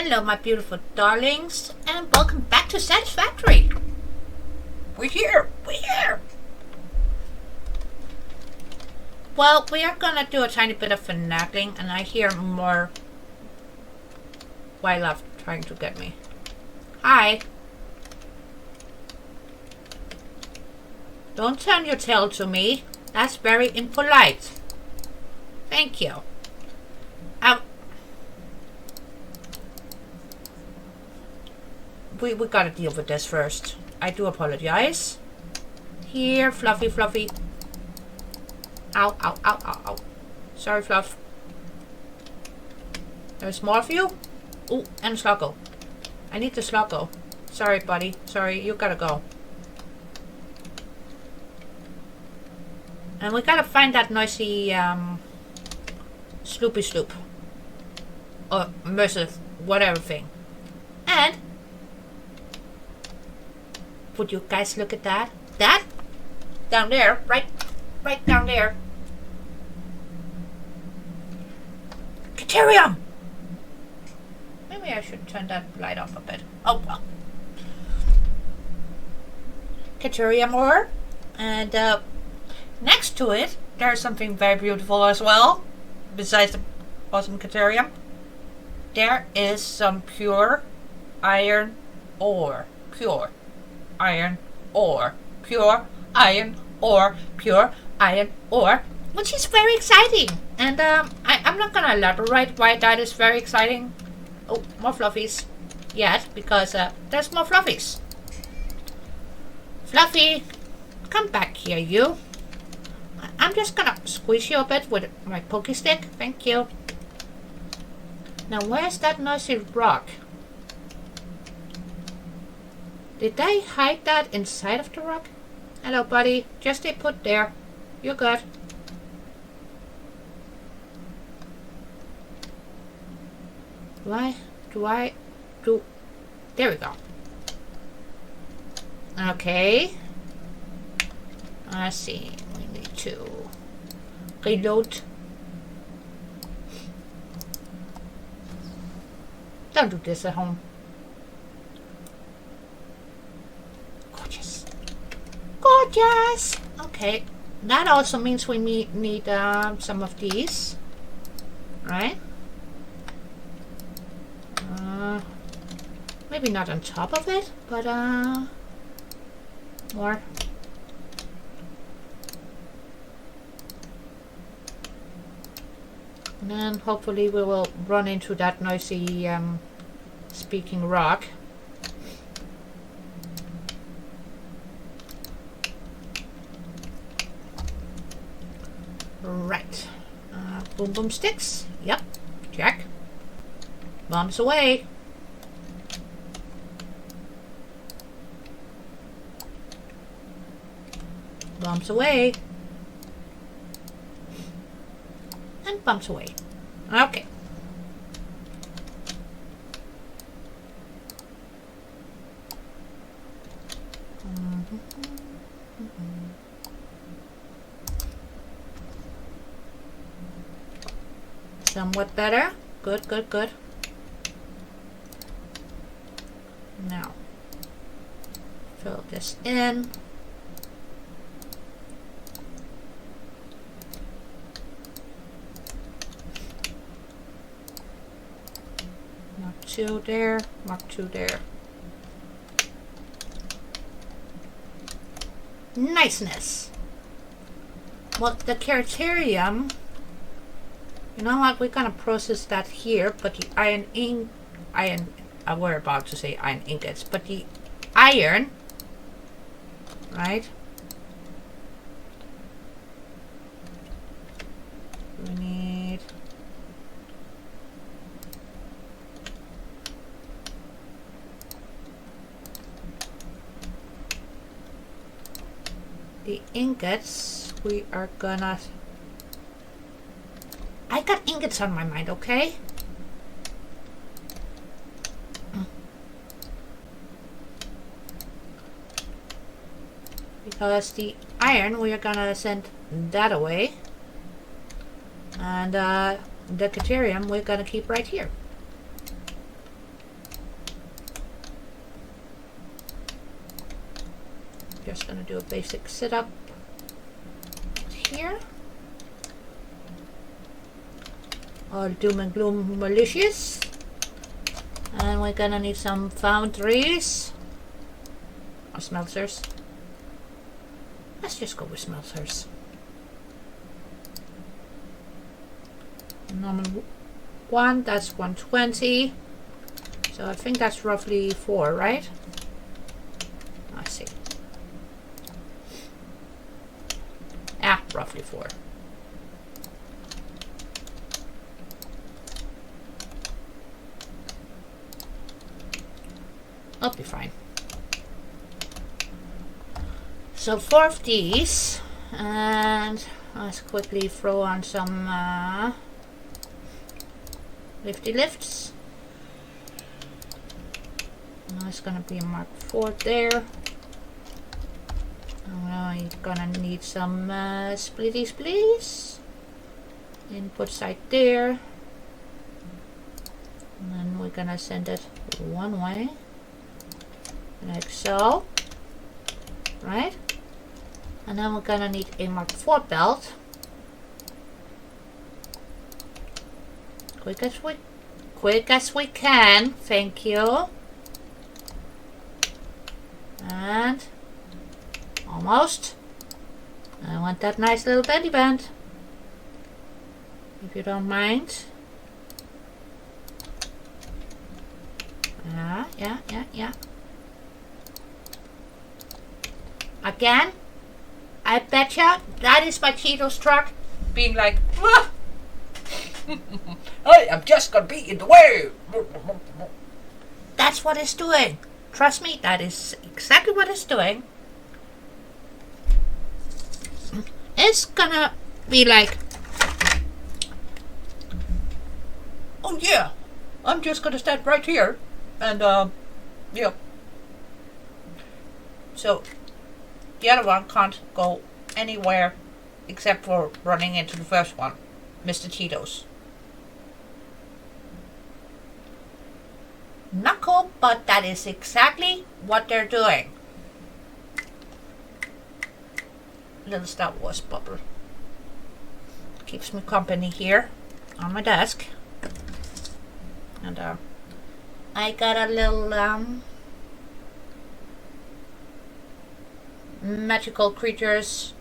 Hello, my beautiful darlings, and welcome back to Satisfactory. We're here. Well, we are gonna do a tiny bit of finagling, and I hear more wildlife trying to get me. Hi. Don't turn your tail to me. That's very impolite. Thank you. We gotta deal with this first. I do apologize. Here, Fluffy. Ow. Sorry, Fluff. There's more of you? Oh, and Sluggo. I need the Sluggo. Sorry, buddy. Sorry, you gotta go. And we gotta find that noisy, Sloopy Sloop. Or Merciful, whatever thing. And would you guys look at that? That? Down there, right down there. Caterium! Maybe I should turn that light off a bit. Oh well. Caterium ore. And next to it, there's something very beautiful as well. Besides the awesome Caterium. There is some pure iron ore. Pure iron ore, which is very exciting. And I'm not gonna elaborate why that is very exciting. Oh, more fluffies yet, because there's more fluffies. Fluffy, come back here, you. I'm just gonna squeeze you a bit with my pokey stick. Thank you. Now, where's that noisy rock? Did they hide that inside of the rock? Hello, buddy. Just stay put there. You're good. There we go. Okay. Let's see. We need to reload. Don't do this at home. Gorgeous. Okay, that also means we need some of these, right? Maybe not on top of it, but more. And then hopefully we will run into that noisy speaking rock. Right. Boom sticks. Yep. Check. Bombs away. Bombs away. And bombs away. Okay. Somewhat better. Good. Now, fill this in. Mark 2 there. Mark 2 there. Niceness. Well, the Caterium. You know what? We're gonna process that here, but the we're about to say iron ingots, but the iron, right? We need the ingots. We are gonna. I got ingots on my mind, okay? Because the iron, we are gonna send that away. And the Caterium we're gonna keep right here. Just gonna do a basic setup here. All doom and gloom malicious. And we're gonna need some foundries. Or smelters. Let's just go with smelters. Normal 1, that's 120. So I think that's roughly 4, right? I see. Ah, roughly 4. I'll be fine. So 4 of these, and let's quickly throw on some lifty lifts. Now it's gonna be a Mark 4 there. Now you're gonna need some splitty splitties. Input side there. And then we're gonna send it one way. Like so. Right? And then we're gonna need a Mark 4 belt. Quick as we can. Thank you. And almost. I want that nice little belly band. If you don't mind. Yeah. Again, I betcha that is my Cheetos truck being like, ah! I am just gonna be in the way. That's what it's doing. Trust me, that is exactly what it's doing. It's gonna be like, oh yeah, I'm just gonna stand right here and yeah. So the other one can't go anywhere except for running into the first one, Mr. Cheetos. Not cool, but that is exactly what they're doing. Little Star Wars bubble. Keeps me company here on my desk. And I got a little magical creatures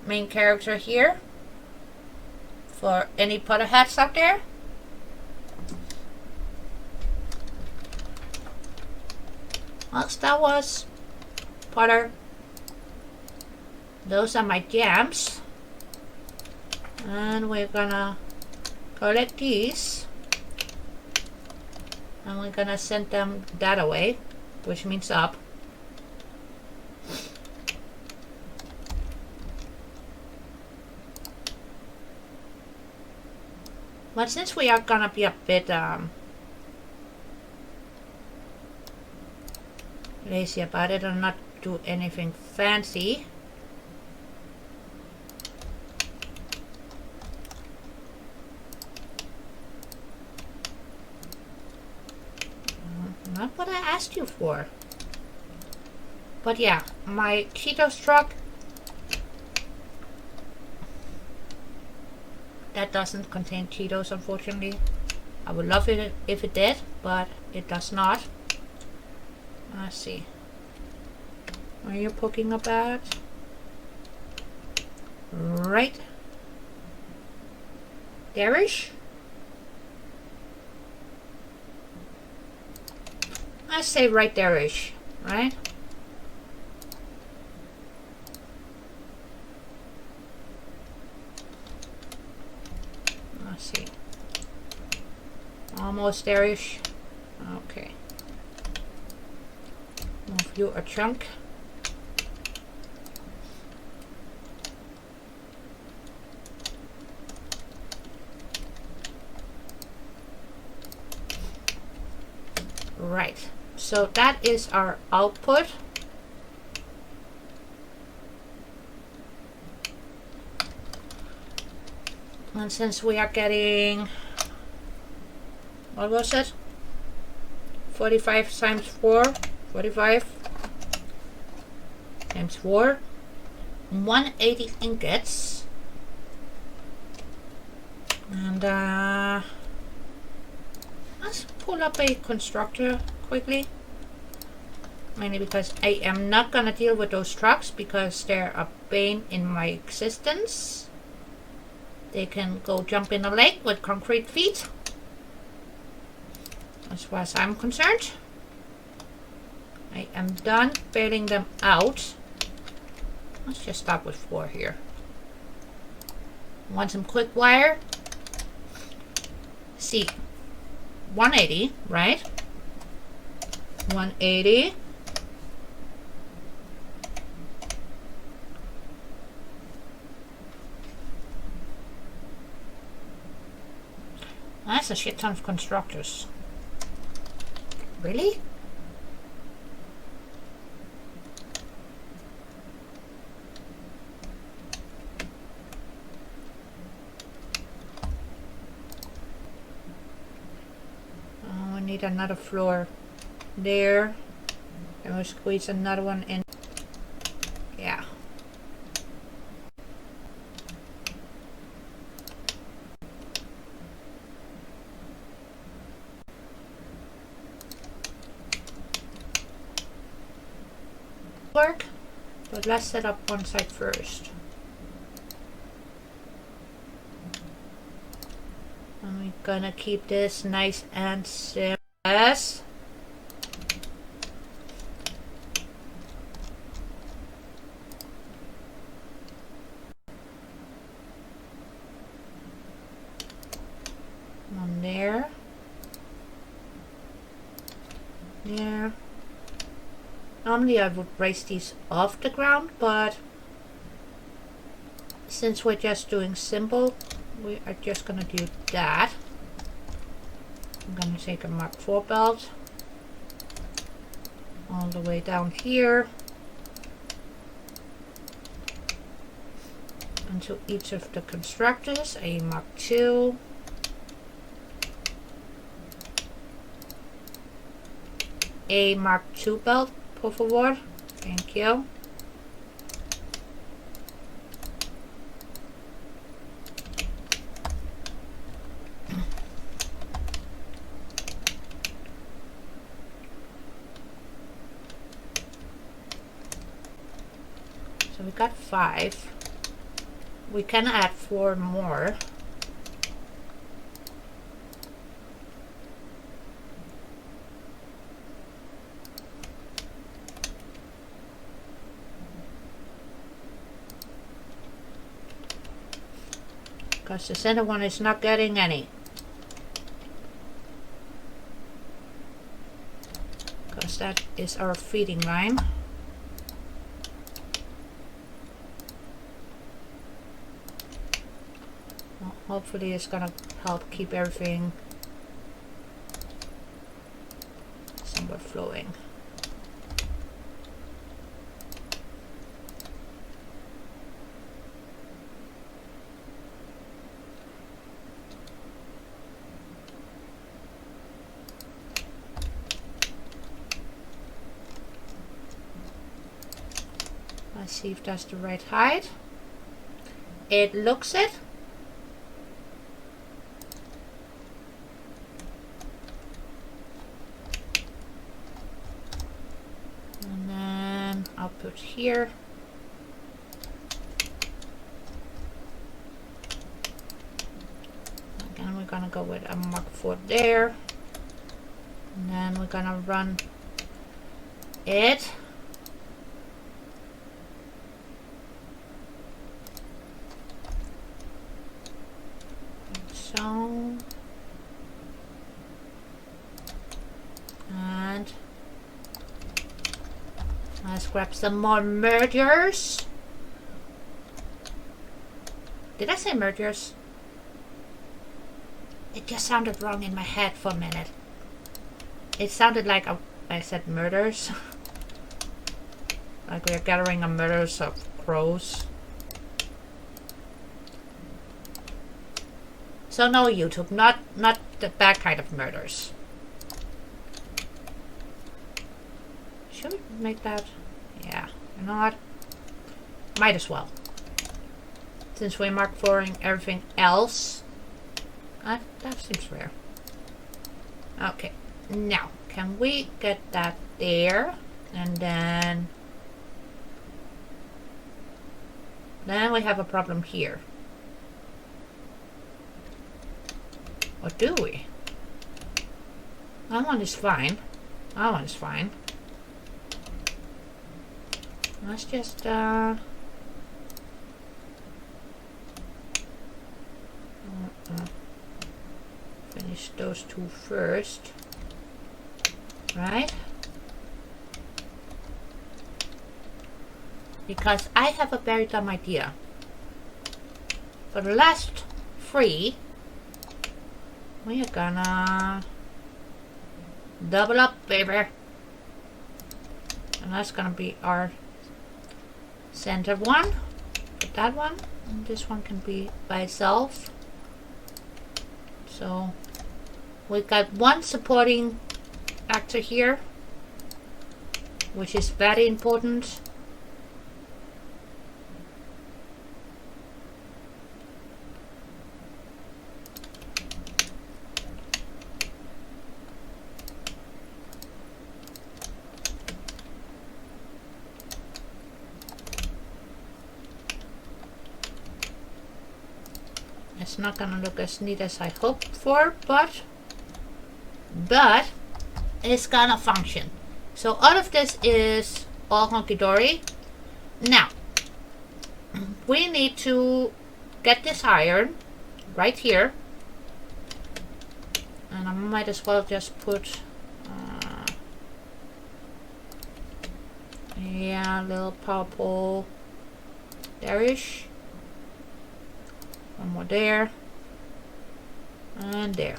main character here for any Potterheads out there. Well, Star Wars, Potter, those are my jams. And we're gonna collect these. And we're gonna send them that away, which means up. But since we are gonna be a bit lazy about it and not do anything fancy, not what I asked you for. But yeah, my Cheetos truck, that doesn't contain Cheetos, unfortunately. I would love it if it did, but it does not. Let's see. Are you poking about? Right there-ish? I say right there-ish, right? Let's see. Almost there-ish. Okay. Move you a chunk. Right. So that is our output. And since we are getting, what was it? 45 times 4, 45. times 4. 180 ingots. And let's pull up a constructor quickly. Mainly because I am not gonna deal with those trucks because they're a bane in my existence. They can go jump in a lake with concrete feet, as far as I'm concerned. I am done bailing them out. Let's just start with 4 here. Want some quick wire? See, 180, right? 180. That's a shit ton of constructors. Really? Oh, I need another floor there. And we'll squeeze another one in. Yeah. Work, but let's set up one side first. And we're gonna keep this nice and simple. Yes. One there. There. Normally I would raise these off the ground, but since we're just doing simple, we are just gonna do that. I'm gonna take a Mark IV belt all the way down here into each of the constructors, a Mark II, a Mark II belt, por favor. Thank you. So we got 5. We can add 4 more. Because the center one is not getting any. Because that is our feeding line. Well, hopefully it's gonna help keep everything somewhat flowing. Let's see if that's the right height. It looks it. And then I'll put here. Again, we're gonna go with a Mark IV there. And then we're gonna run it. So, and let's grab some more mergers. Did I say mergers? It just sounded wrong in my head for a minute. It sounded like I said murders. Like we're gathering a murders of crows. So no, YouTube, not the bad kind of murders. Should we make that? Yeah. You know what? Might as well. Since we're mark foring everything else. That seems rare. Okay. Now, can we get that there? And then we have a problem here. Or do we? That one is fine. That one is fine. Let's just finish those two first. Right? Because I have a very dumb idea. For the last 3, we are gonna double up, baby. And that's gonna be our center one. Put that one. And this one can be by itself. So we've got one supporting actor here, which is very important. It's not gonna look as neat as I hoped for, but it's gonna function. So all of this is all hunky-dory. Now, we need to get this iron right here. And I might as well just put a little power pole there-ish. One more there. And there.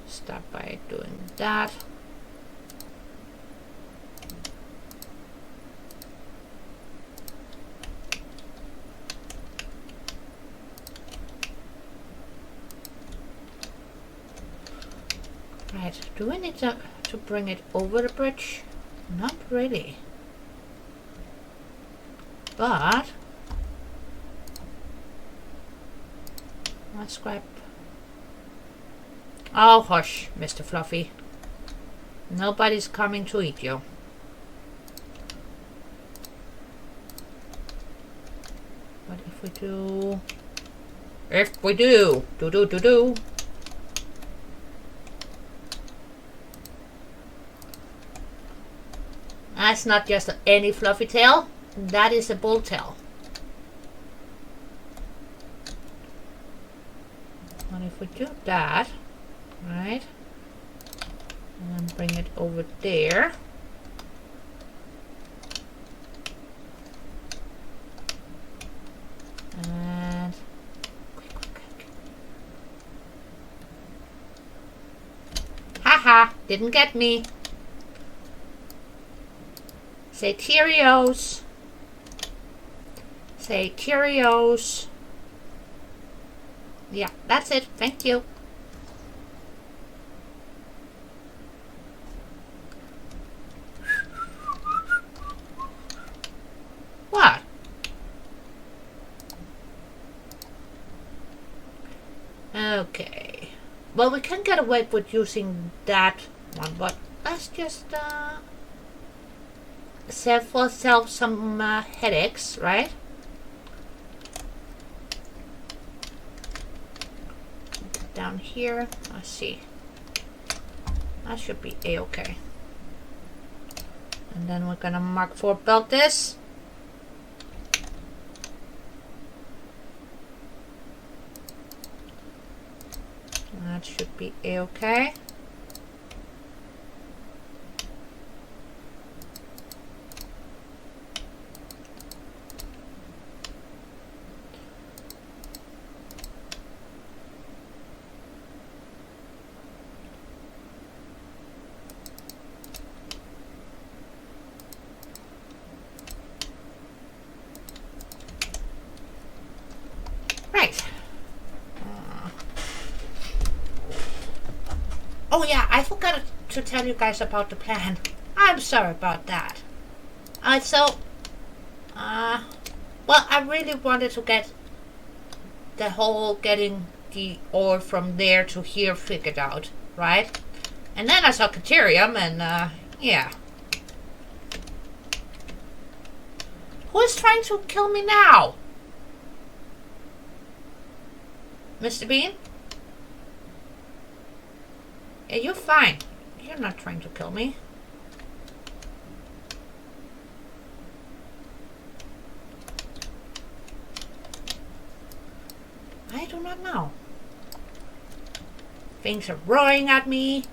Start by doing that. Right, do we need to bring it over the bridge? Not really. But let's grab. Oh, hush, Mr. Fluffy. Nobody's coming to eat you. But if we do... That's not just any fluffy tail. That is a bull tail. And if we do that, right, and then bring it over there, and quick. Haha, didn't get me. Say Cheerios. Say Cheerios. Yeah, that's it. Thank you. What? Okay. Well, we can get away with using that one, but let's just save ourselves some headaches, right? Down here, let's see. That should be a-okay. And then we're gonna mark 4 belt this. That should be a-okay. Oh yeah, I forgot to tell you guys about the plan. I'm sorry about that. So, well, I really wanted to get the whole getting the ore from there to here figured out, right? And then I saw Caterium, and yeah. Who is trying to kill me now? Mr. Bean? Yeah, you're fine. You're not trying to kill me. I do not know. Things are roaring at me.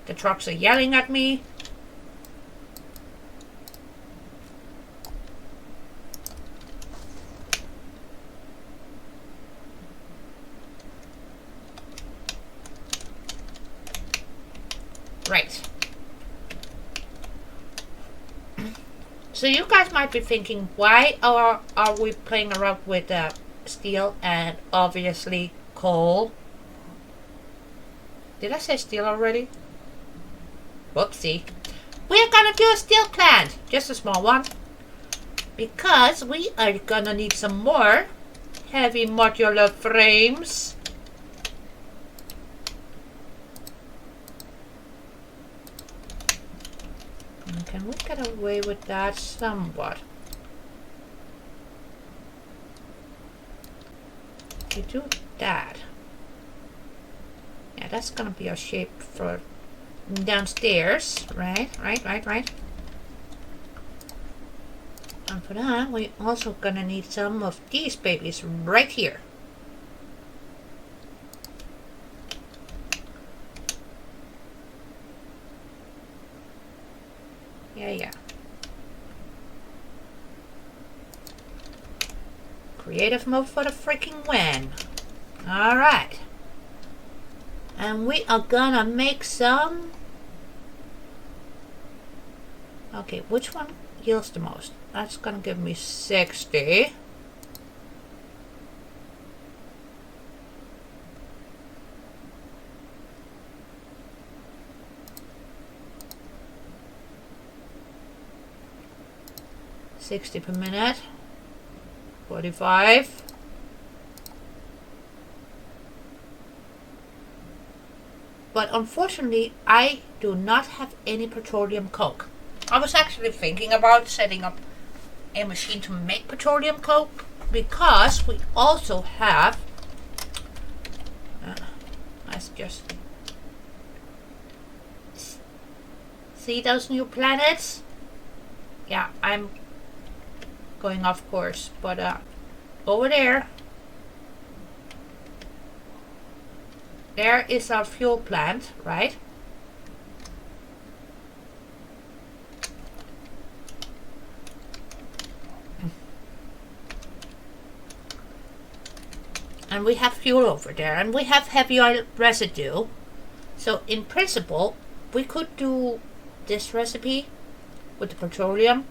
The trucks are yelling at me. Right. So you guys might be thinking, why are we playing around with steel and obviously coal? Did I say steel already? Whoopsie. We're gonna do a steel plant, just a small one, because we are gonna need some more heavy modular frames. And can we get away with that somewhat? You do that. Yeah, that's gonna be our shape for downstairs, right? And for that, we're also gonna need some of these babies right here. Yeah. Creative mode for the freaking win. Alright. And we are gonna make some... Okay, which one yields the most? That's gonna give me 60. $60 per minute. 45. But unfortunately, I do not have any petroleum coke. I was actually thinking about setting up a machine to make petroleum coke, because we also have let's just see those new planets. Yeah, I'm going off course, but over there is our fuel plant, right? And we have fuel over there, and we have heavy oil residue. So in principle, we could do this recipe with the petroleum.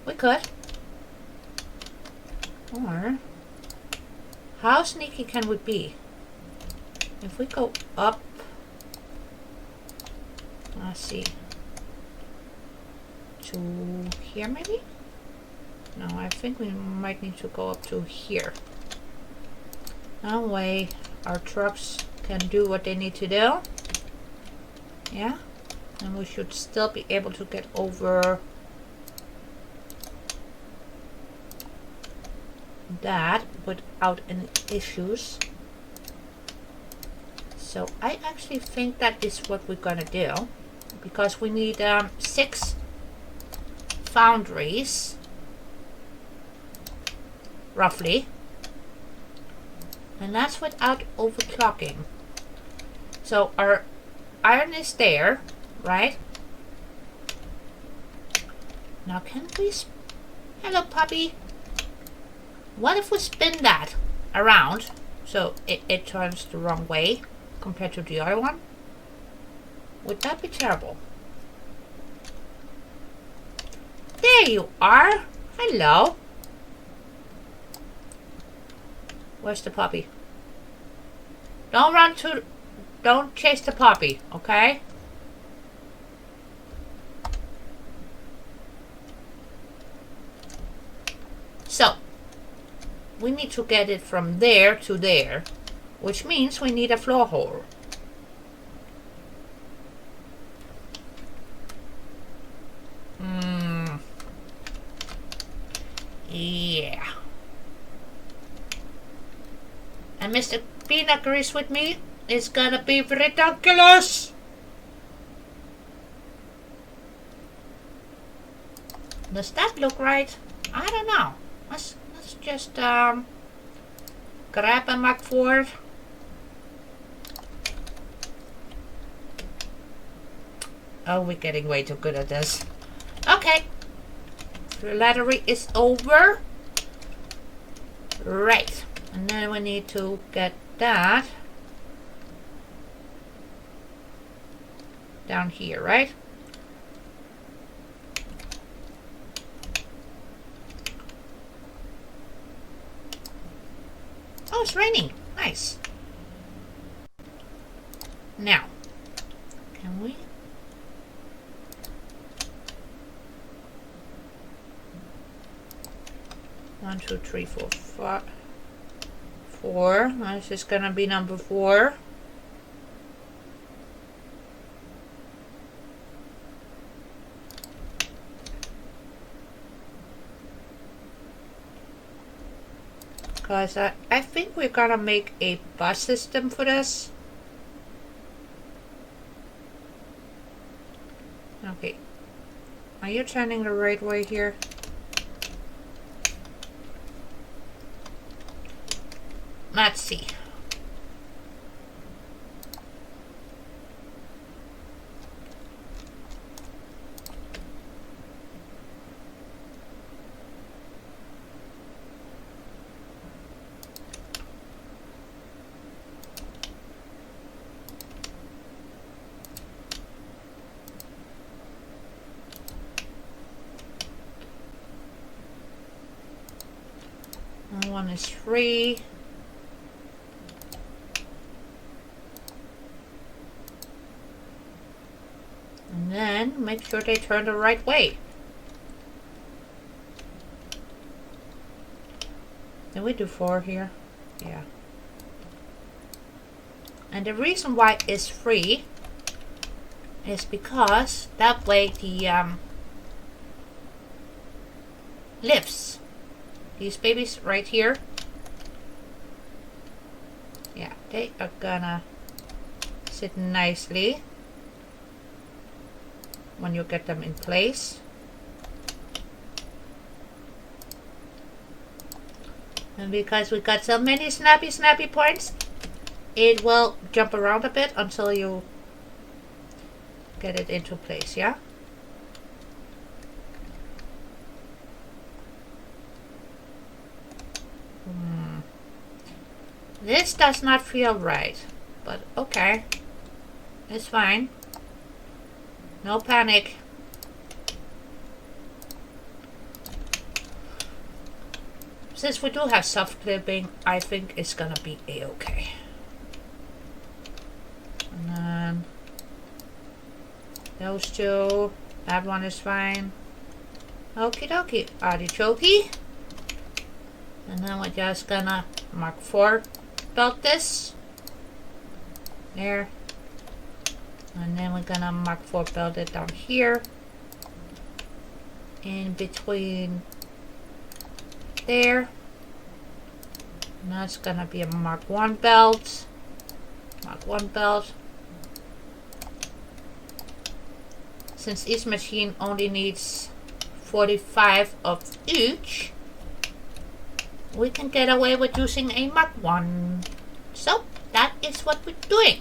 We could. Or, how sneaky can we be? If we go up, let's see, to here maybe? No, I think we might need to go up to here. That way our trucks can do what they need to do. Yeah, and we should still be able to get over that without any issues. So I actually think that is what we're gonna do, because we need 6 foundries roughly, and that's without overclocking. So our iron is there, right? Now can we hello puppy, what if we spin that around so it turns the wrong way compared to the other one? Would that be terrible? There you are. Hello. Where's the puppy? Don't chase the puppy, okay? So, we need to get it from there to there, which means we need a floor hole. Yeah. And Mr. Bean agrees with me. It's gonna be ridiculous. Does that look right? I don't know. Let's just grab a Mach 4. Oh, we're getting way too good at this. Okay. The lottery is over. Right. And then we need to get that down here, right? Oh, it's raining. Nice. Now, can we? One, two, three, four, five, four. This is gonna be number 4. Because I think we're gonna make a bus system for this. Okay. Are you turning the right way here? Let's see. One is 3. And then make sure they turn the right way. Did we do 4 here? Yeah. And the reason why it's 3 is because that way the lifts. These babies right here. Yeah, they are gonna sit nicely when you get them in place. And because we got so many snappy points, it will jump around a bit until you get it into place, yeah? This does not feel right, but okay. It's fine. No panic. Since we do have soft clipping, I think it's gonna be a-okay. And then those two, that one is fine. Okie dokie, artichoke. And then we're just gonna Mach 4 belt this. There. And then we're gonna Mach 4 belt it down here. In between there. And that's gonna be a Mach 1 belt. Mach 1 belt. Since each machine only needs 45 of each, we can get away with using a Mach 1. So that is what we're doing.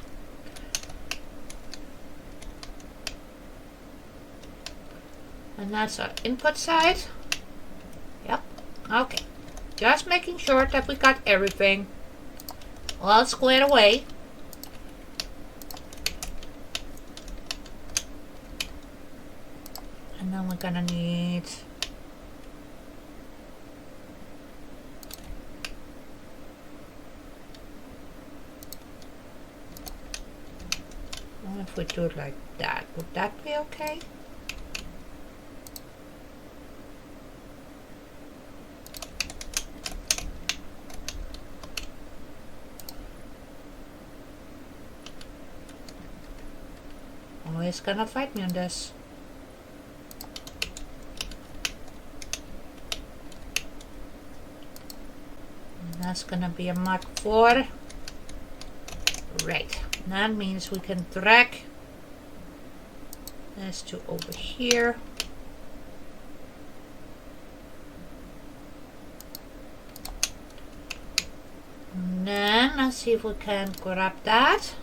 And that's our input side. Yep. Okay. Just making sure that we got everything all squared away. And then we're gonna need if we do it like that? Would that be okay? Oh, he's gonna fight me on this. And that's gonna be a Mark 4. Right. That means we can drag this to over here. And then let's see if we can grab that.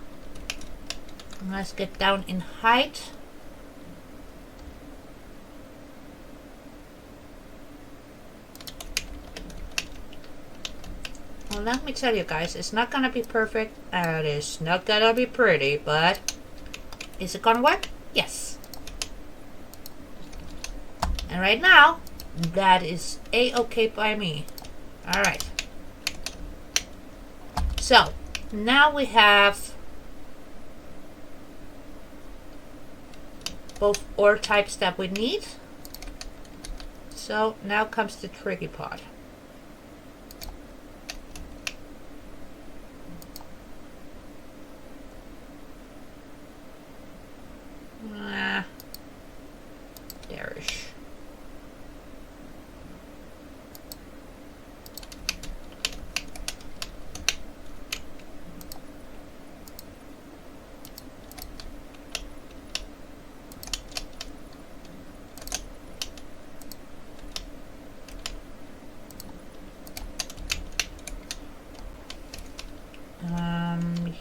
And let's get down in height. Well, let me tell you guys, it's not gonna be perfect and it's not gonna be pretty, but is it gonna work? Yes. And right now, that is a-okay by me. Alright. So, now we have both ore types that we need. So, now comes the tricky part. There-ish.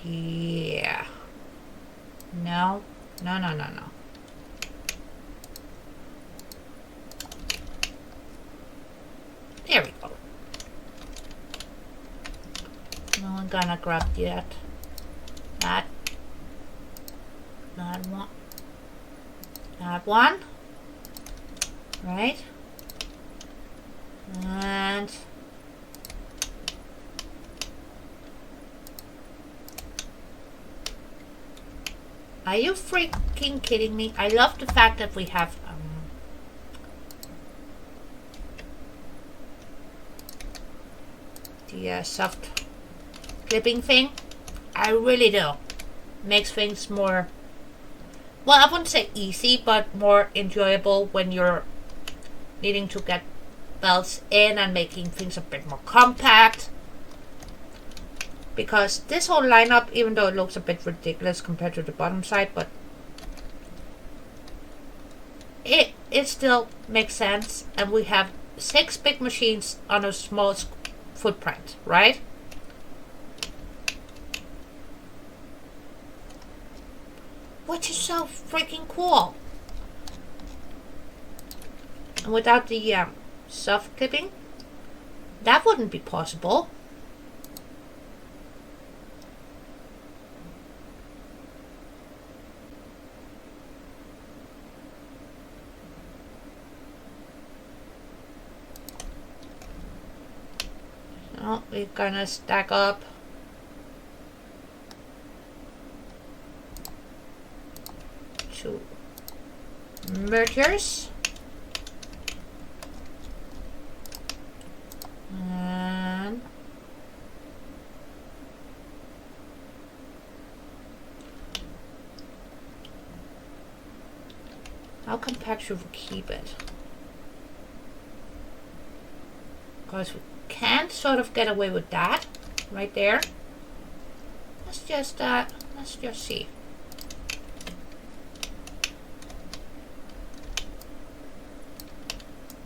Yeah. No. No. There we go. Now I'm gonna grab that one, that one, right? And are you freaking kidding me? I love the fact that we have the soft clipping thing. I really do. Makes things more, well, I wouldn't say easy, but more enjoyable when you're needing to get belts in and making things a bit more compact. Because this whole lineup, even though it looks a bit ridiculous compared to the bottom side, but it still makes sense. And we have 6 big machines on a small footprint, right? Which is so freaking cool. And without the soft clipping, that wouldn't be possible. So we're gonna stack up two mergers. And how compact should we keep it? Because we can't sort of get away with that right there. Let's just see.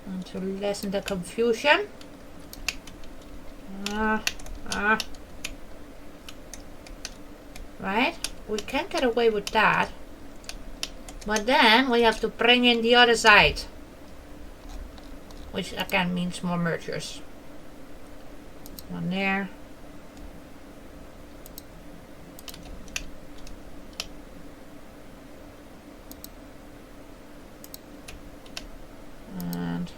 And to lessen the confusion. Right? We can get away with that. But then we have to bring in the other side. Which again means more mergers. One there. And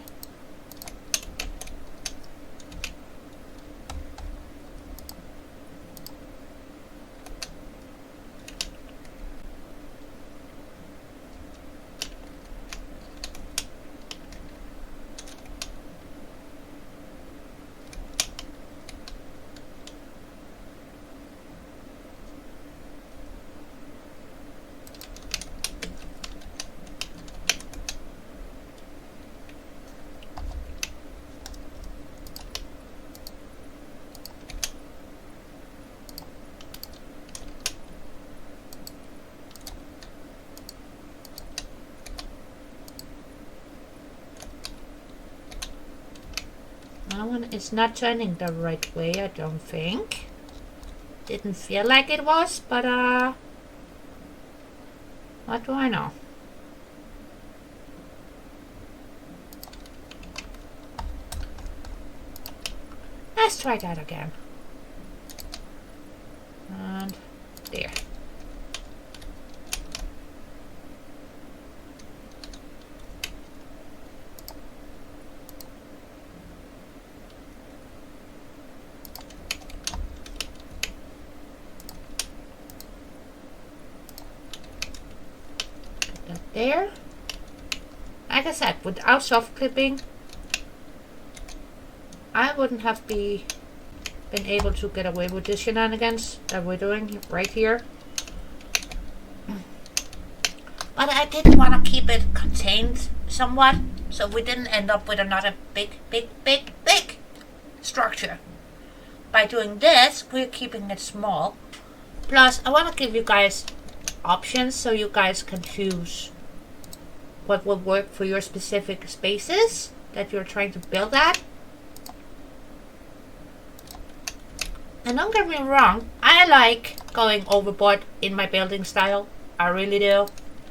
It's not turning the right way, I don't think. Didn't feel like it was, but what do I know? Let's try that again. And there. Put that there. Like I said, without soft clipping, I wouldn't have been able to get away with the shenanigans that we're doing right here. But I did want to keep it contained somewhat, so we didn't end up with another big structure. By doing this, we're keeping it small. Plus, I want to give you guys options so you guys can choose what will work for your specific spaces that you're trying to build at. And don't get me wrong, I like going overboard in my building style. I really do.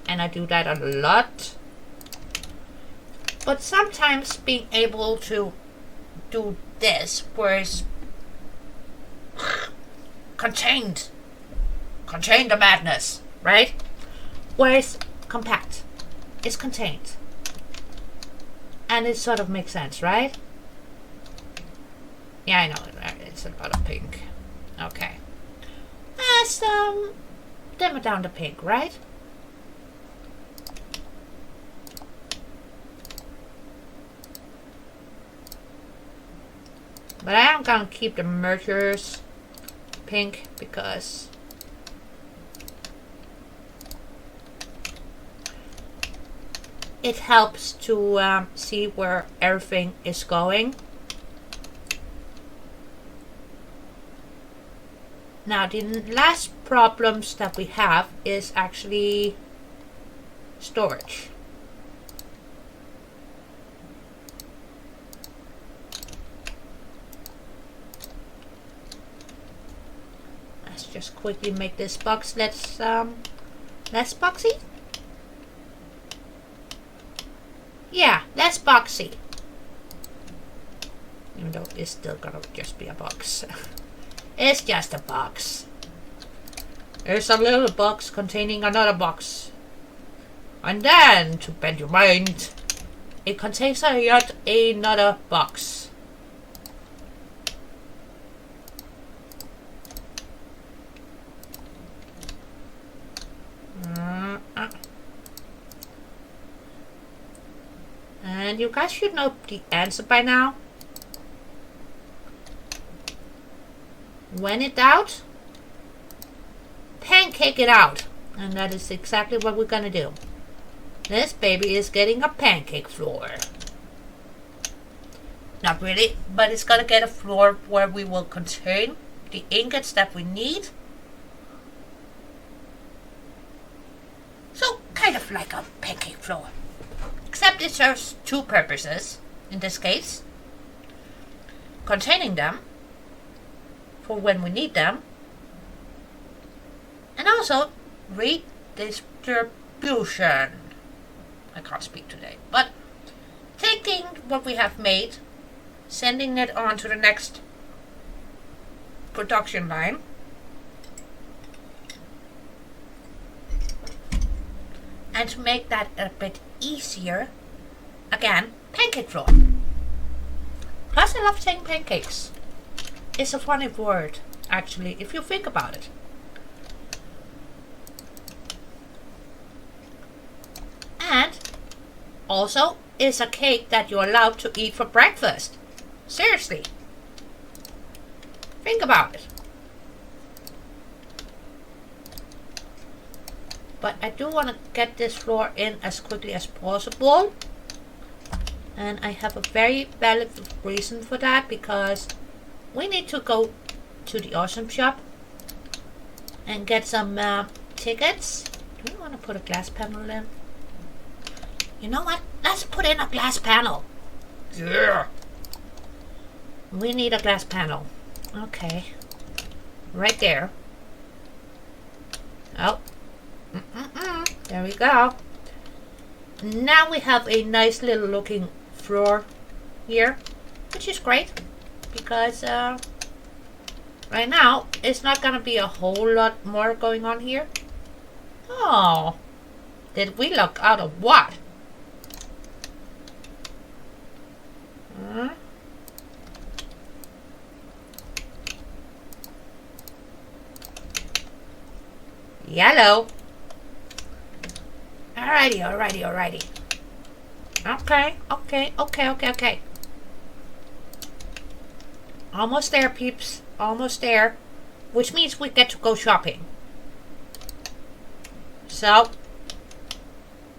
And I do that a lot. But sometimes being able to do this, where it's contained the madness, right? Where it's compact, it's contained. And it sort of makes sense, right? Yeah, I know, it's a lot of pink. Okay. Let's dim it down the pink, right? But I am gonna keep the mergers pink because it helps to see where everything is going. Now the last problems that we have is actually storage. Let's just quickly make this box less boxy. Yeah, less boxy. Even though it's still gonna just be a box. It's just a box. It's a little box containing another box. And then, to bend your mind, it contains yet another box. And you guys should know the answer by now. When in doubt, pancake it out. And that is exactly what we're gonna do. This baby is getting a pancake floor. Not really, but it's gonna get a floor where we will contain the ingots that we need. So, kind of like a pancake floor. Except it serves two purposes, in this case. Containing them for when we need them, and also redistribution. I can't speak today, but taking what we have made, sending it on to the next production line, and to make that a bit easier, again, pancake floor. Plus I love saying pancakes. It's a funny word, actually, if you think about it. And also, it's a cake that you're allowed to eat for breakfast. Seriously. Think about it. But I do want to get this floor in as quickly as possible. And I have a very valid reason for that, because we need to go to the awesome shop and get some tickets. Do we want to put a glass panel in? You know what? Let's put in a glass panel. Yeah. We need a glass panel. Okay. Right there. Oh. There we go. Now we have a nice little looking floor here, which is great because right now it's not gonna be a whole lot more going on here. Oh, did we look out of what? Yellow. Alrighty. Okay. Almost there, peeps. Almost there. Which means we get to go shopping. So,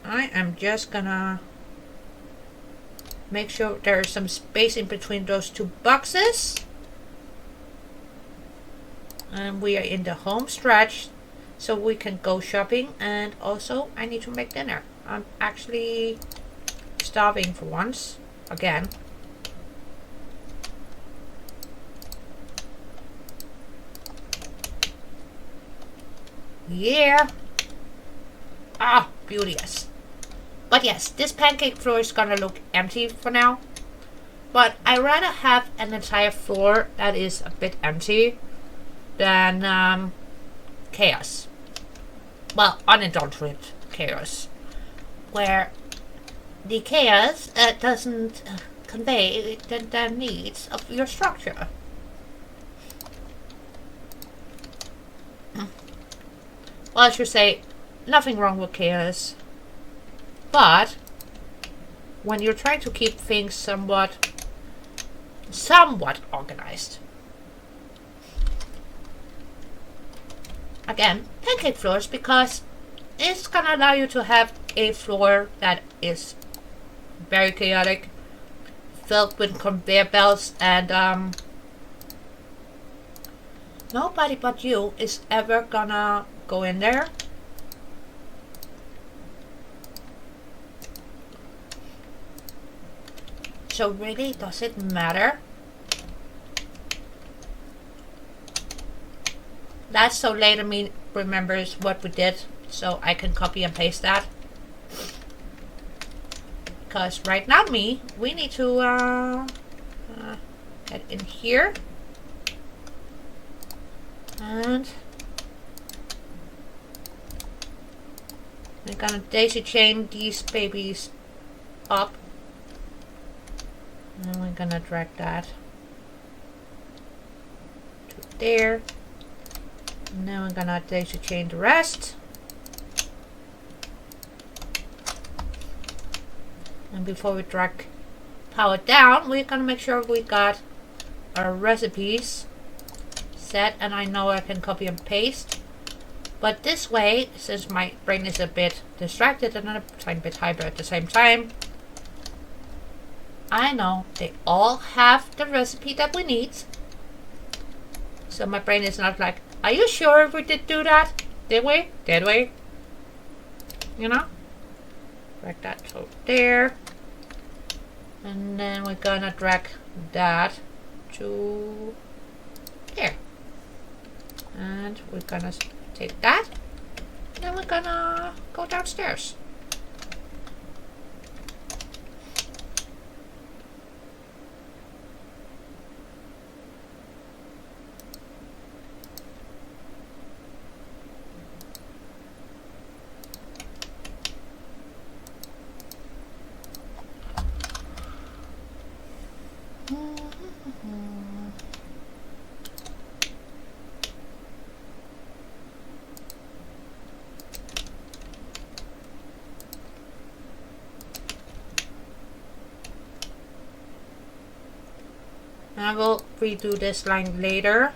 I am just gonna make sure there's some space in between those two boxes. And we are in the home stretch, so we can go shopping. And also, I need to make dinner. I'm actually starving for once. Again. Yeah. Ah, beauteous. But yes, this pancake floor is gonna look empty for now. But I rather have an entire floor that is a bit empty than chaos. Well, unadulterated chaos. Where the chaos doesn't convey the needs of your structure. Well, I should say, nothing wrong with chaos. But when you're trying to keep things somewhat organized. Again, pancake floors, because it's gonna allow you to have a floor that is very chaotic, filled with conveyor belts, and nobody but you is ever gonna go in there. So really, does it matter? That's so later me remembers what we did, so I can copy and paste that. Because right now we need to get in here. And we're gonna daisy chain these babies up. And we're gonna drag that to there. And then we're gonna daisy chain the rest. And before we drag power down, we're gonna make sure we got our recipes set. And I know I can copy and paste. But this way, since my brain is a bit distracted and a tiny bit hyper at the same time, I know they all have the recipe that we need. So my brain is not like, are you sure we did do that? Did we? Did we? You know? Drag that to there. And then we're gonna drag that to there. And we're gonna take that. And then we're gonna go downstairs. I will redo this line later.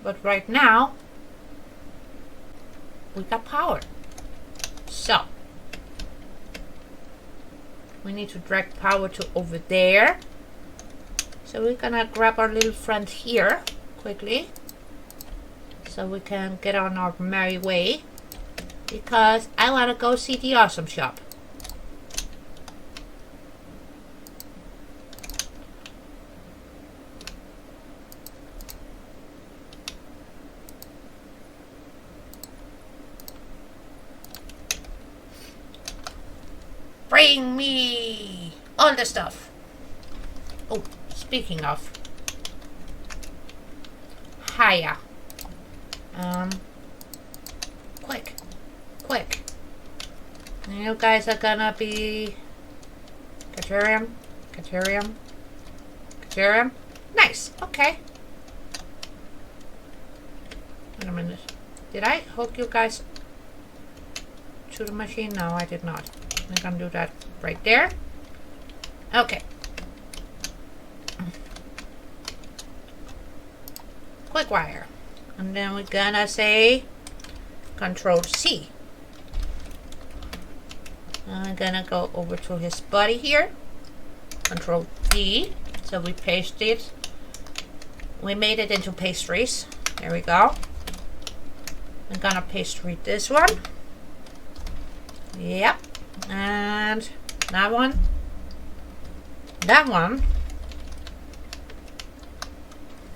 But right now, we got power. So, we need to drag power to over there. So we're gonna grab our little friend here quickly. So we can get on our merry way. Because I wanna go see the awesome shop. Bring me all the stuff. Oh, speaking of. Hiya. Quick. Quick. You guys are gonna be... Caterium. Caterium. Caterium. Nice. Okay. Wait a minute. Did I hook you guys to the machine? No, I did not. I'm gonna do that right there. Okay. Quick wire. And then we're gonna say Control C. I'm gonna go over to his body here. Control D. So we paste it. We made it into pastries. There we go. I'm gonna pastry this one. Yep. And that one. That one.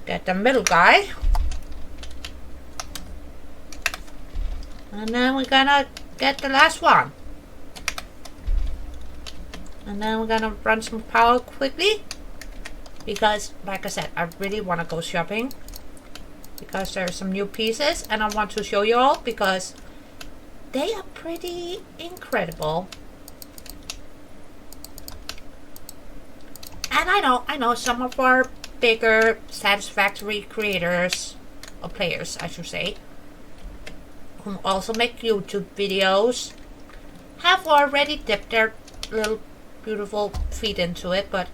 Get the middle guy. And then we're gonna get the last one. And then we're gonna run some power quickly. Because, like I said, I really want to go shopping. Because there are some new pieces. And I want to show you all. Because they are pretty incredible. And I know some of our bigger Satisfactory creators, or players I should say, who also make YouTube videos, have already dipped their little beautiful feet into it, but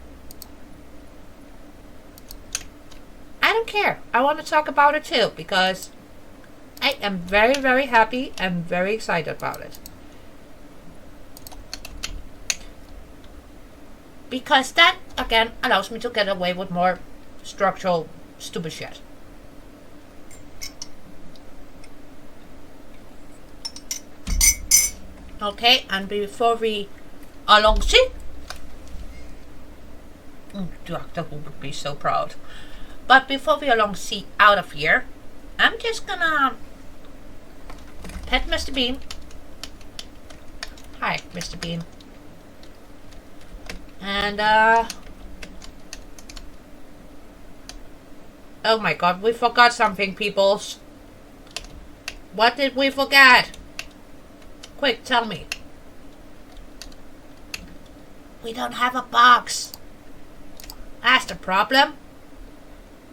I don't care. I want to talk about it too, because I am very, very happy and very excited about it. Because that, again, allows me to get away with more structural stupid shit. Okay, and before we along see, Doctor Who would be so proud. But before we along see out of here, I'm just gonna pet Mr. Bean. Hi, Mr. Bean. And oh my god, we forgot something, peoples. What did we forget? Quick, tell me. We don't have a box. That's the problem.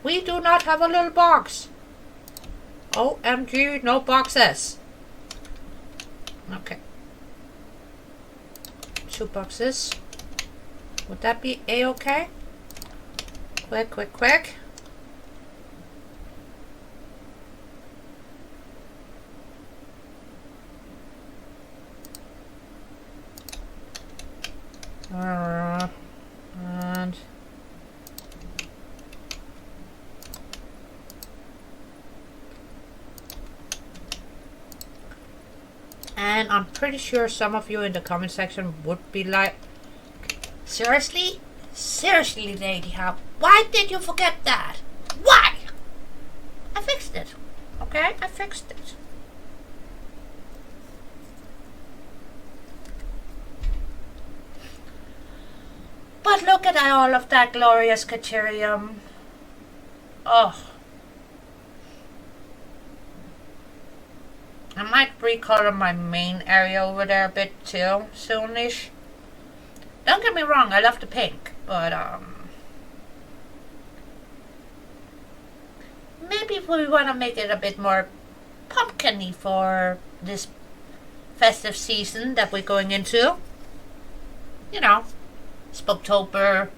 We do not have a little box. OMG, no boxes. Okay. 2 boxes. Would that be a-okay? Quick, quick, quick. And I'm pretty sure some of you in the comment section would be like, seriously? Seriously, Lady How? Why did you forget that? Why? I fixed it. Okay? I fixed it. But look at all of that glorious Caterium. Oh. I might recolor my main area over there a bit too, soonish. Don't get me wrong, I love the pink, but maybe we want to make it a bit more pumpkin-y for this festive season that we're going into. You know, Spooktober,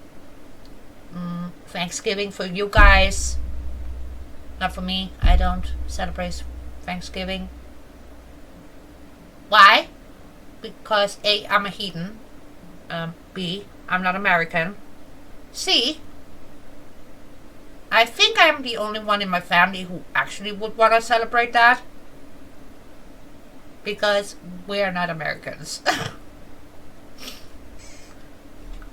Thanksgiving for you guys. Not for me, I don't celebrate Thanksgiving. Why? Because A, I'm a heathen. B, I'm not American. C, I think I'm the only one in my family who actually would want to celebrate that. Because we're not Americans.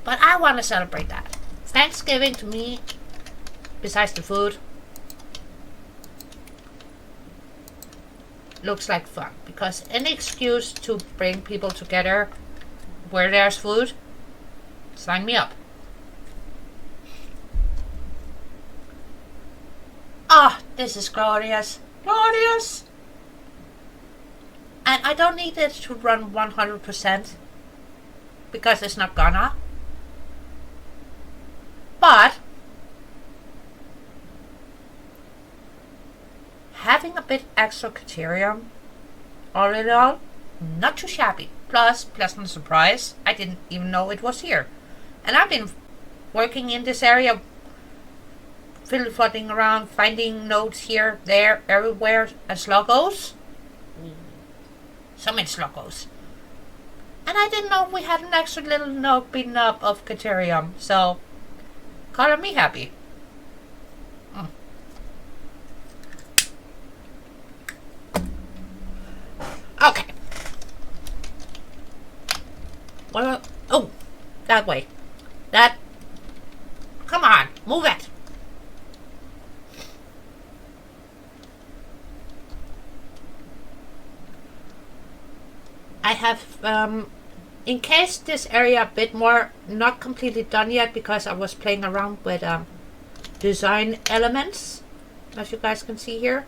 But I want to celebrate that. Thanksgiving to me, besides the food, looks like fun. Because any excuse to bring people together where there's food, sign me up. Ah, this is glorious. Glorious! And I don't need it to run 100% because it's not gonna. But having a bit extra Caterium, all in all, not too shabby. Plus, pleasant surprise, I didn't even know it was here. And I've been working in this area, fiddle-fudding around, finding notes here, there, everywhere, and sluggos. So many sluggos. And I didn't know we had an extra little note beaten up of Caterium, so color me happy. Okay. Well, oh, that way. That. Come on, move it. I have, in case this area a bit more, not completely done yet because I was playing around with design elements, as you guys can see here.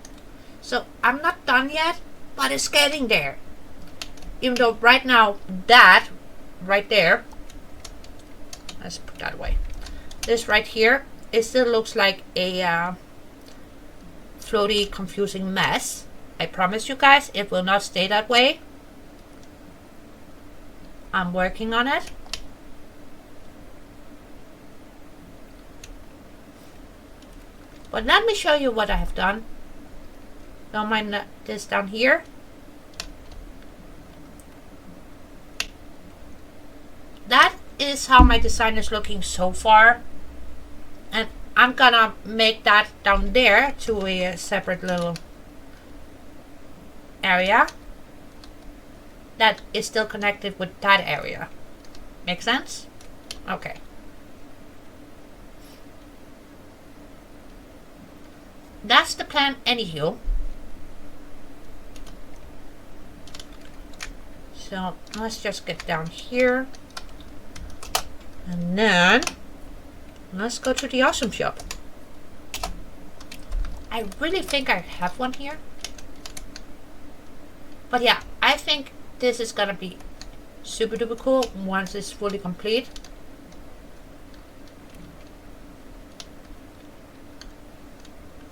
So I'm not done yet, but it's getting there. Even though right now, that right there, let's put that away. This right here, it still looks like a floaty, confusing mess. I promise you guys, it will not stay that way. I'm working on it. But let me show you what I have done. Don't mind this down here. That is how my design is looking so far. And I'm gonna make that down there to a separate little area that is still connected with that area. Make sense? Okay. That's the plan anywho. So let's just get down here. And then let's go to the awesome shop. I really think I have one here. But yeah, I think this is gonna be super duper cool once it's fully complete.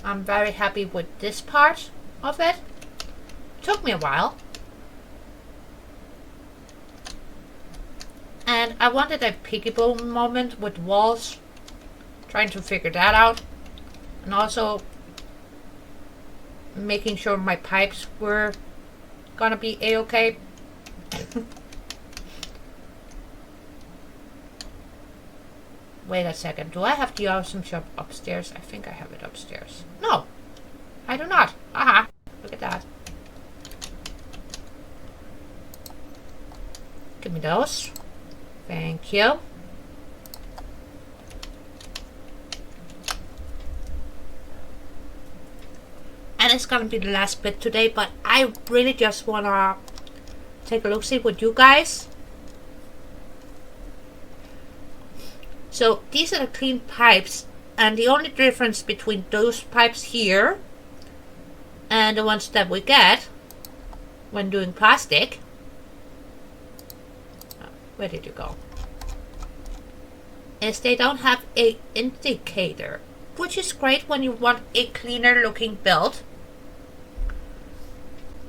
I'm very happy with this part of it. Took me a while. And I wanted a peekaboo moment with walls. Trying to figure that out. And also making sure my pipes were gonna be a-okay. Wait a second. Do I have the awesome shop upstairs? I think I have it upstairs. No, I do not. Aha. Look at that. Give me those. Thank you. And it's gonna be the last bit today, but I really just wanna take a look-see with you guys. So these are the clean pipes, and the only difference between those pipes here and the ones that we get when doing plastic, where did you go, is they don't have a indicator, which is great when you want a cleaner looking build.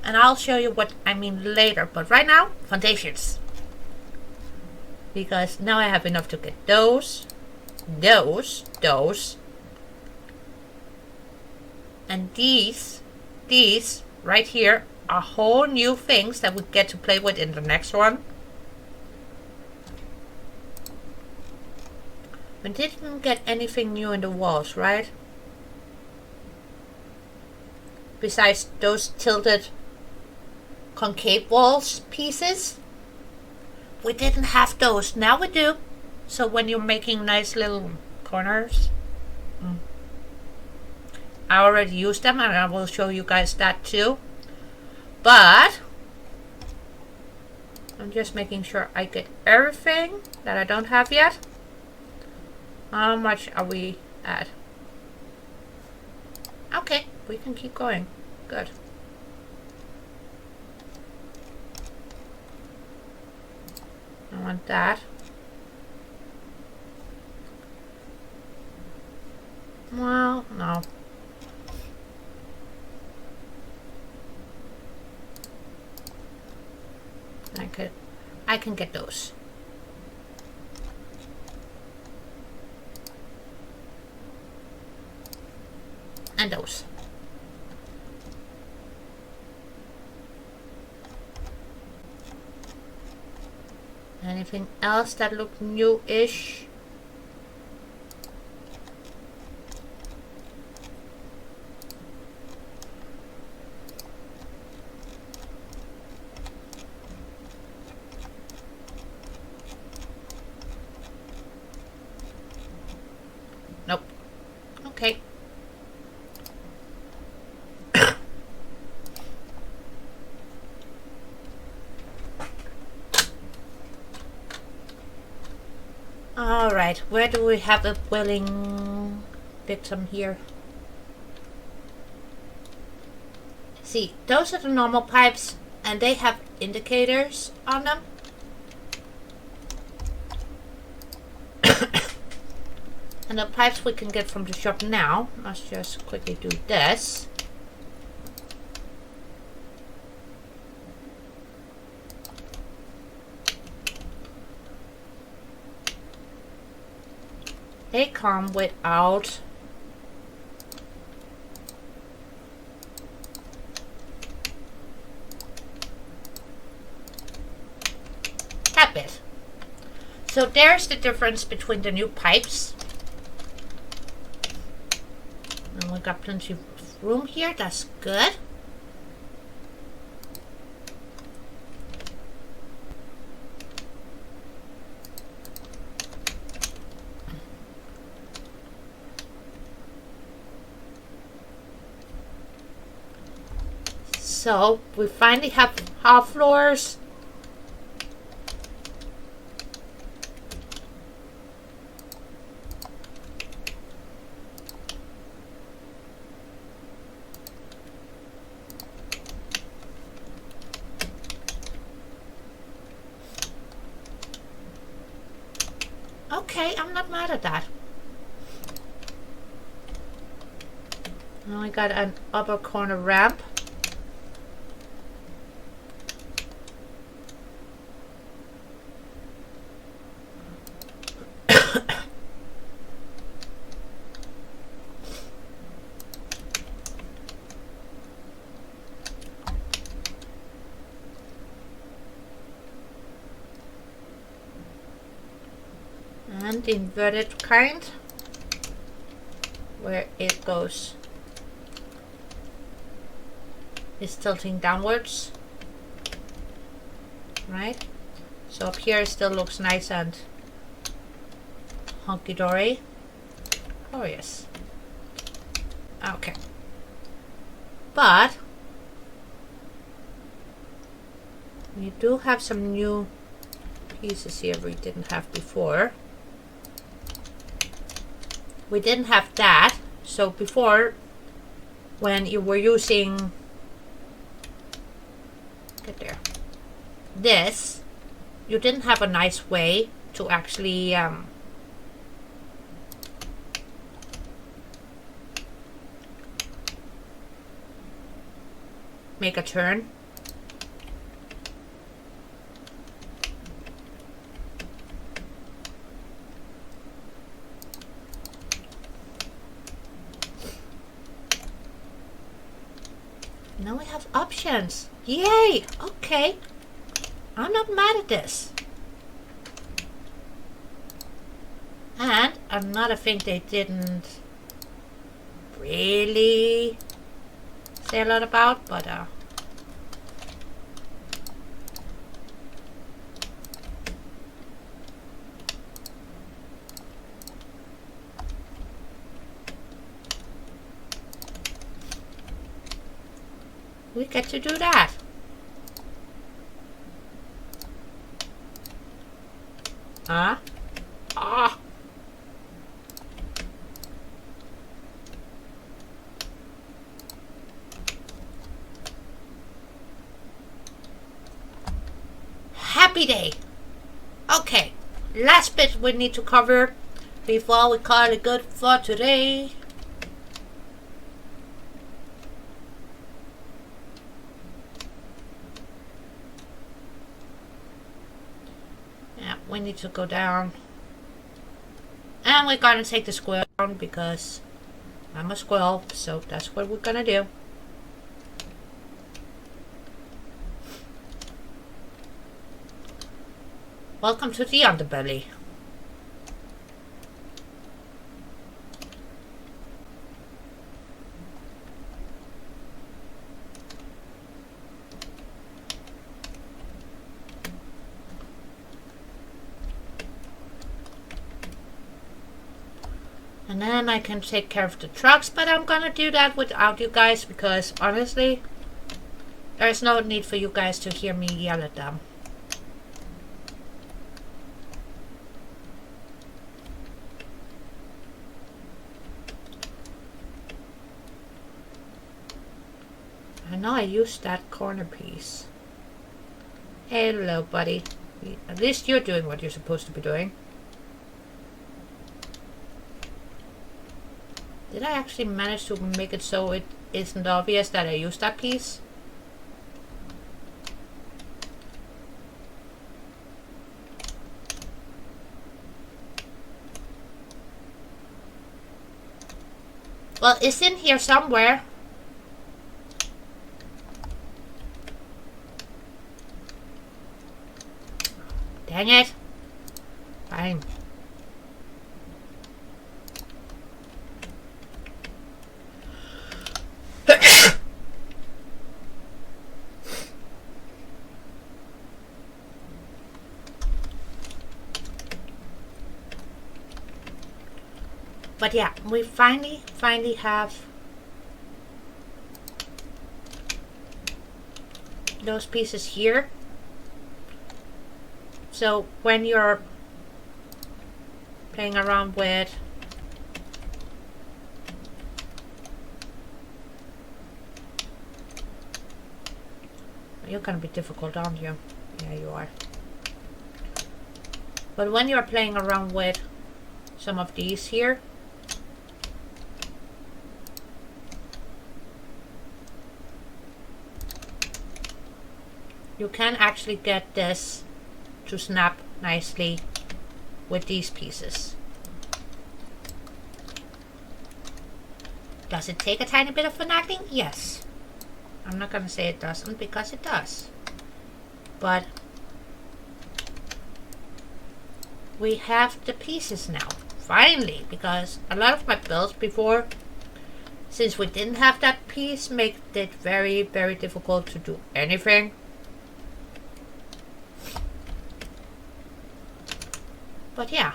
And I'll show you what I mean later, but right now, foundations. Because now I have enough to get those, and these right here are whole new things that we get to play with in the next one. We didn't get anything new in the walls, right? Besides those tilted concave walls pieces. We didn't have those. Now we do. So when you're making nice little corners, I already used them and I will show you guys that too. But I'm just making sure I get everything that I don't have yet. How much are we at? Okay, we can keep going. Good. I want that. Well, no. I can get those. And those. Anything else that looked new-ish? Nope. Okay. Alright, where do we have a willing victim here? See, those are the normal pipes, and they have indicators on them. And the pipes we can get from the shop now. Let's just quickly do this. They come without that bit. So there's the difference between the new pipes. And we got plenty of room here, that's good. So we finally have half floors. Okay, I'm not mad at that. Now I got an upper corner ramp. And the inverted kind, where it goes is tilting downwards, right? So up here it still looks nice and hunky-dory. Oh yes. Okay. But we do have some new pieces here we didn't have before. We didn't have that, so before, when you were using, get there, this, you didn't have a nice way to actually make a turn. Now we have options. Yay! Okay. I'm not mad at this. And another thing they didn't really say a lot about, but we get to do that. Huh? Ah. Happy day. Okay. Last bit we need to cover before we call it good for today. Yeah, we need to go down. And we're gonna take the square down because I'm a squirrel, so that's what we're gonna do. Welcome to the underbelly. And then I can take care of the trucks, but I'm gonna do that without you guys because honestly, there's no need for you guys to hear me yell at them. I know I used that corner piece. Hello, buddy. At least you're doing what you're supposed to be doing. Did I actually manage to make it so it isn't obvious that I used that piece? Well, it's in here somewhere. Dang it. Fine. But yeah, we finally have those pieces here. So when you're playing around with you're gonna be difficult, aren't you? Yeah, you are. But when you're playing around with some of these here, you can actually get this to snap nicely with these pieces. Does it take a tiny bit of finagling? Yes. I'm not gonna say it doesn't because it does. But we have the pieces now. Finally, because a lot of my builds before, since we didn't have that piece, made it very, very difficult to do anything. But yeah.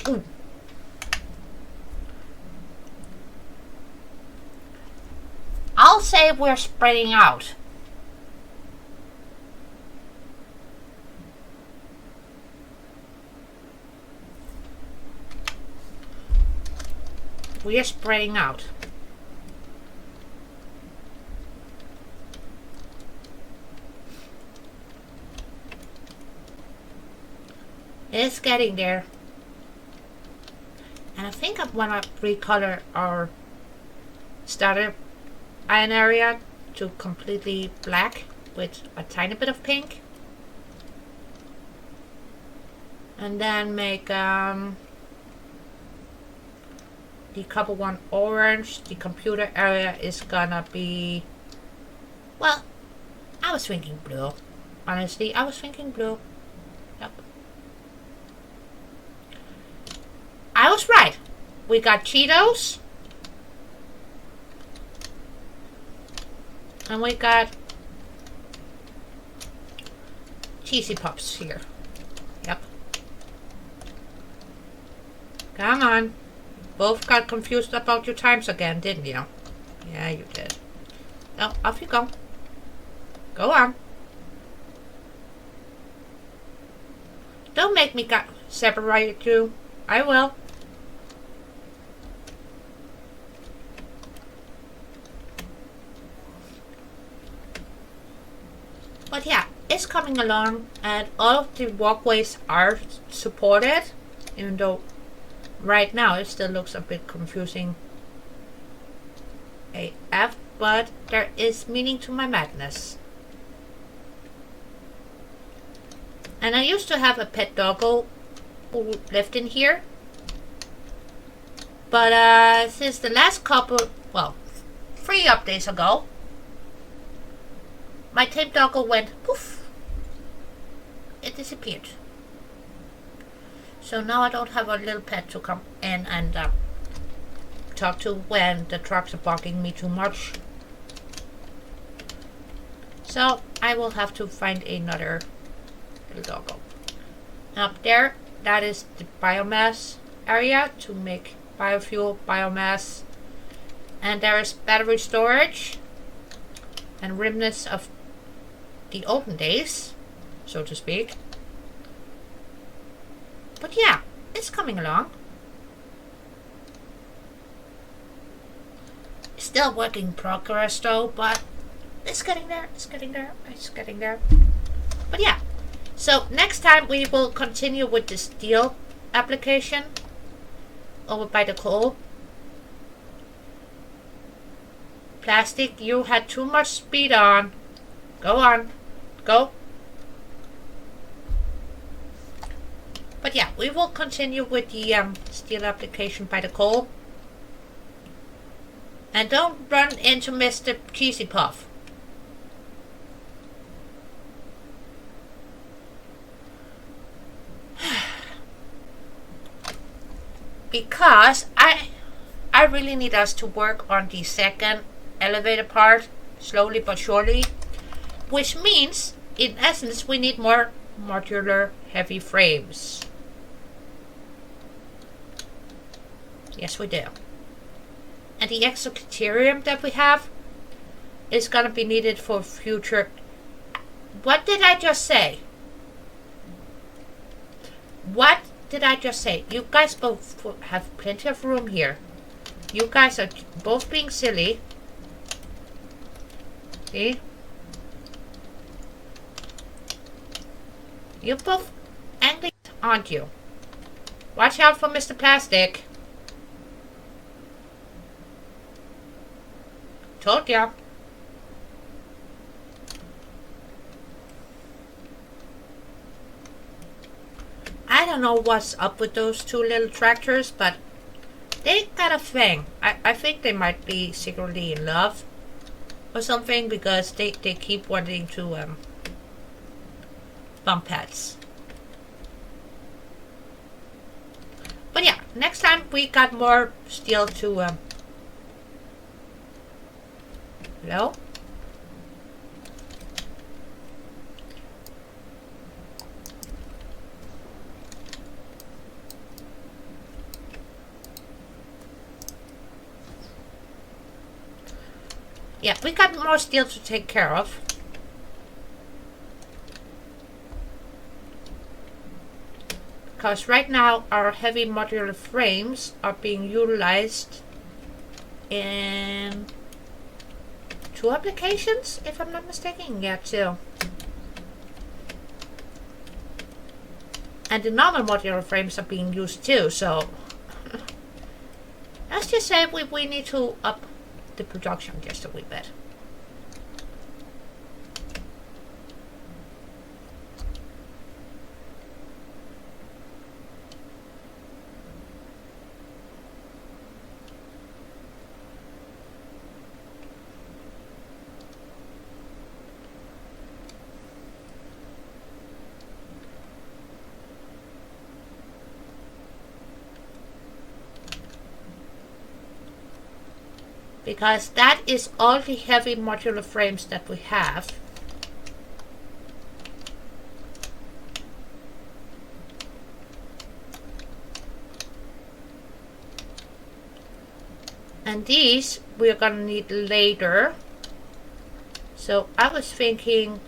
Ooh. I'll say we're spreading out. We are spreading out. It's getting there. And I think I want to recolor our starter iron area to completely black with a tiny bit of pink. And then make the copper one orange. The computer area is gonna be, well, I was thinking blue. Honestly, I was thinking blue. Yep. I was right. We got Cheetos. And we got Cheesy Pups here. Yep. Come on. Both got confused about your times again, didn't you? Yeah, you did. Oh, off you go. Go on. Don't make me separate you. I will. But yeah, it's coming along, and all of the walkways are supported, even though right now it still looks a bit confusing AF, but there is meaning to my madness. And I used to have a pet doggo who lived in here, but since the last couple, well, 3 updates ago, my tame doggo went poof. It disappeared. So now I don't have a little pet to come in and talk to when the trucks are bugging me too much. So I will have to find another little doggo. Up there, that is the biomass area to make biofuel, biomass. And there is battery storage and remnants of the olden days, so to speak. But yeah, it's coming along. Still work in progress though, but it's getting there, it's getting there, it's getting there. But yeah, so next time we will continue with the steel application over by the coal. Plastic, you had too much speed on. Go on. Go. But yeah, we will continue with the steel application by the coal. And don't run into Mr. Cheesy Puff. Because I really need us to work on the second elevator part, slowly but surely, which means in essence we need more modular heavy frames. Yes, we do. And the extra deuterium that we have is gonna be needed for future. What did I just say? What did I just say? You guys both have plenty of room here. You guys are both being silly. See? You're both angry, aren't you? Watch out for Mr. Plastic. Told ya. I don't know what's up with those 2 little tractors, but they got a thing. I think they might be secretly in love or something, because they keep wanting to bump heads. But yeah, next time we got more steel to hello? Yeah, we got more steel to take care of. Because right now our heavy modular frames are being utilized in 2 applications, if I'm not mistaken. Yeah, 2. And the normal modular frames are being used too, so let's just say we need to up the production just a wee bit. Because that is all the heavy modular frames that we have. And these we're gonna need later. So I was thinking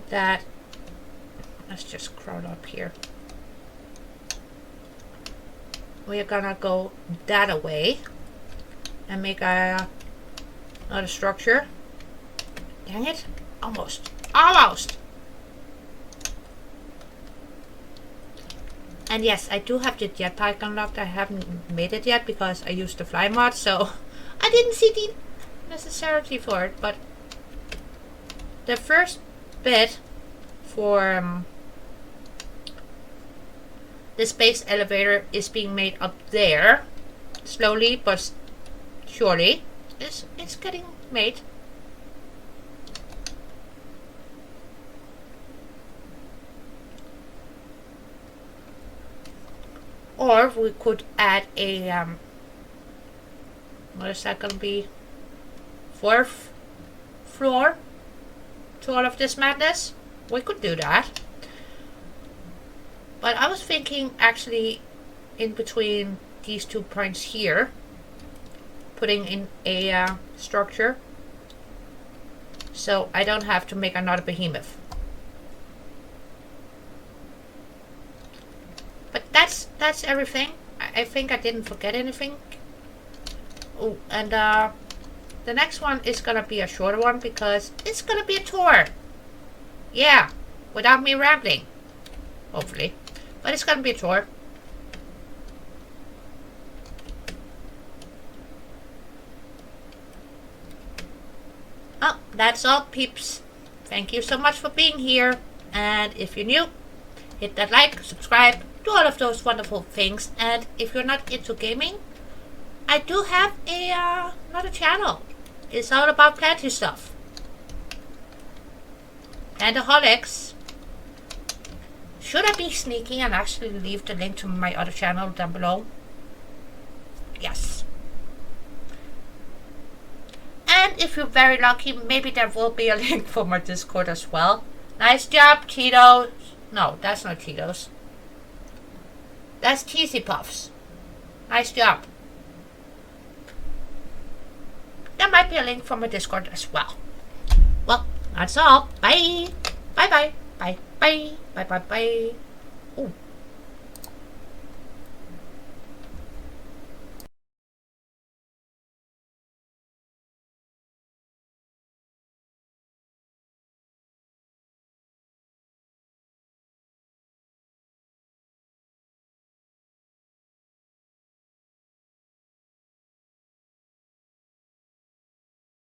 that let's just crawl up here. We're gonna go that away and make another structure. Dang it, almost. And yes, I do have the jetpack unlocked. I haven't made it yet because I used the fly mod, so I didn't see the necessity for it. But the first bit for the space elevator is being made up there, slowly but surely. It's getting made. Or we could add a what is that going to be? 4th floor to all of this madness. We could do that. But I was thinking actually in between these 2 points here, putting in a structure so I don't have to make another behemoth. But that's everything. I think I didn't forget anything. Oh, and the next one is gonna be a shorter one because it's gonna be a tour. Yeah, without me rambling, hopefully. But it's gonna be a tour. Oh, that's all, peeps. Thank you so much for being here. And if you're new, hit that like, subscribe, do all of those wonderful things. And if you're not into gaming, I do have another channel. It's all about planty stuff. Plantaholics. Should I be sneaky and actually leave the link to my other channel down below? Yes. And if you're very lucky, maybe there will be a link for my Discord as well. Nice job, Cheetos. No, that's not Cheetos. That's Cheesy Puffs. Nice job. There might be a link for my Discord as well. Well, that's all. Bye. Bye bye. Bye bye. Bye bye bye. Ooh.